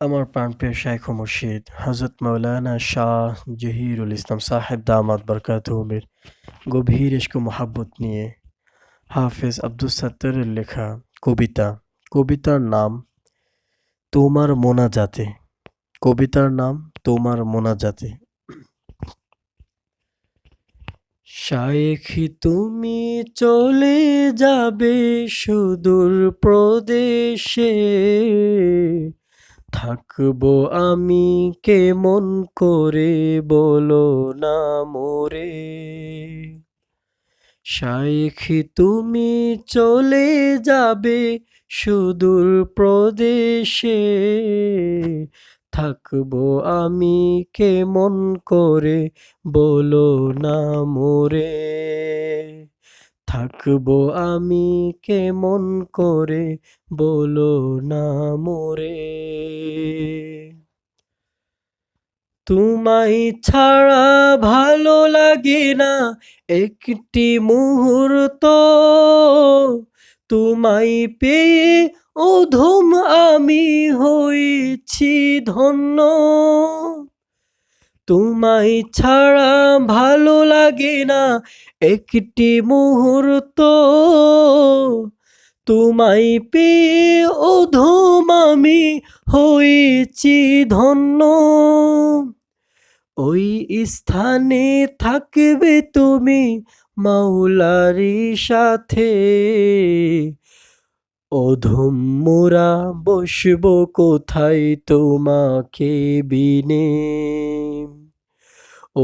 আমার প্রাণপ্রিয় শাইখ ও মুর্শিদ হযরত মাওলানা শাহ জহিরুল ইসলাম সাহেব দামাত বরকাতুহুমের গভীর ইশক ও মোহাব্বত নিয়ে হাফেজ আব্দুস সাত্তারের লেখা কবিতা। কবিতার নাম তোমার মোনাজাতে। কবিতার নাম তোমার মোনাজাতে। শায়েখ তুমি চলে যাবে সুদূর প্রদেশে, থাকবো আমি কেমন করে বলো না মোরে। শায়েখ তুমি চলে যাবে সুদূর প্রদেশে, থাকবো আমি কেমন করে বলো না মোরে। থাকবো আমি কেমন করে বলো না মোরে। তোমায় ছাড়া ভালো লাগে না একটি মুহূর্ত, তোমায় পেয়ে অধম আমি হয়েছি ধন্য। তোমায় ছাড়া ভালো লাগে না একটি মুহূর্ত, তোমায় পেয়ে অধম আমি হয়েছি ধন্য। ওই স্থানে থাকবে তুমি মাওলারি সাথে, অধম মোরা বসব কোথায় তোমাকে বিনে।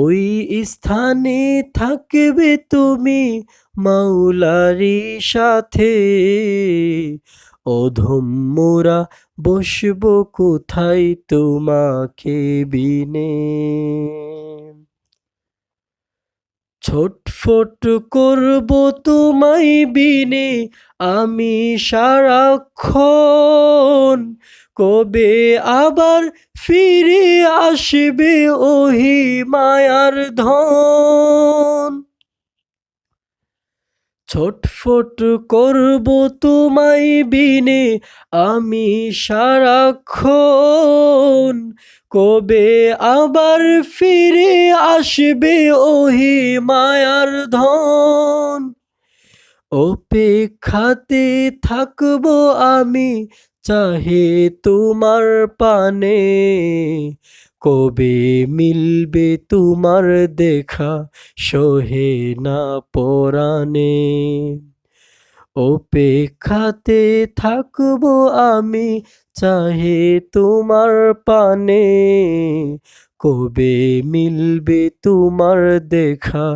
ওই স্থানে থাকবে তুমি মাওলারি সাথে, অধম মোরা বসব কোথায় তোমাকে বিনে। ছটফট করব তোমায় বিনে আমি সারাক্ষণ, কবে আবার ফিরে আসবে ওহি মায়ার ধন। ছটফট করব তোমায় বিনে আমি সারাক্ষণ, কবে আবার ফিরে আসবে ওহি মায়ার ধন। অপেক্ষাতে থাকবো আমি চাহে তোমার পানে, কবে মিলবে তোমার দেখা সহে না পরাণে। অপেক্ষাতে থাকবো আমি চাহে তোমার পানে, কবে মিলবে তোমার দেখা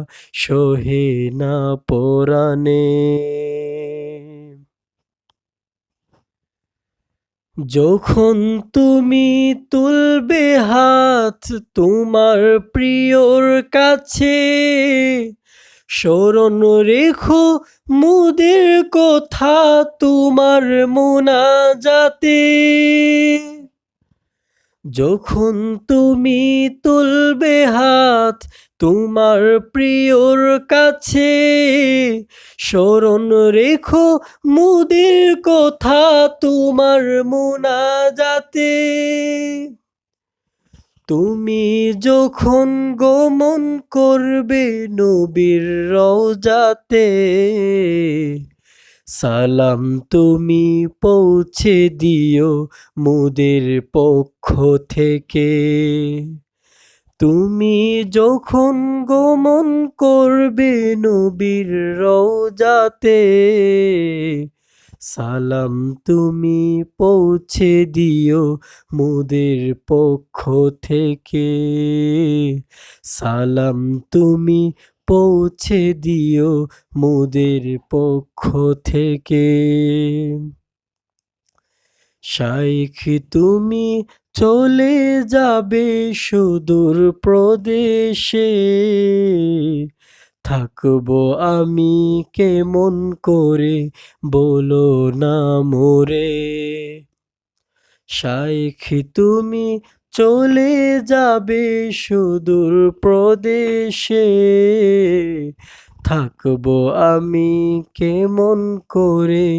সহে না পরাণে। যখন তুমি তুলবে হাত তোমার প্রিয়র কাছে, স্মরণ রেখো মুদের কথা তোমার মোনাজাতে। যখন তুমি তুলবে হাত তোমার প্রিয়র কাছে, স্মরণ রেখো মুদের কথা তোমার মোনাজাতে। তুমি যখন গমন করবে নবীর রওজাতে, সালাম তুমি পৌঁছে দিও মুদের পক্ষ থেকে। তুমি যখন গমন করবে নবীর রওজাতে, সালাম তুমি পৌঁছে দিও মুদের পক্ষ থেকে। সালাম তুমি পৌঁছে দিও মুদের পক্ষ থেকে। শাইখ তুমি চলে যাবে সুদূর প্রদেশে, থাকবো আমি কেমন করে বলো না মোরে। শাইখ তুমি চলে যাবে সুদূর প্রদেশে, থাকবো আমি কেমন করে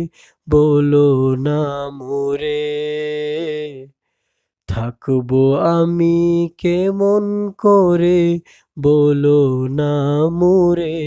বলো না মোরে। থাকবো আমি কেমন করে বলো না মোরে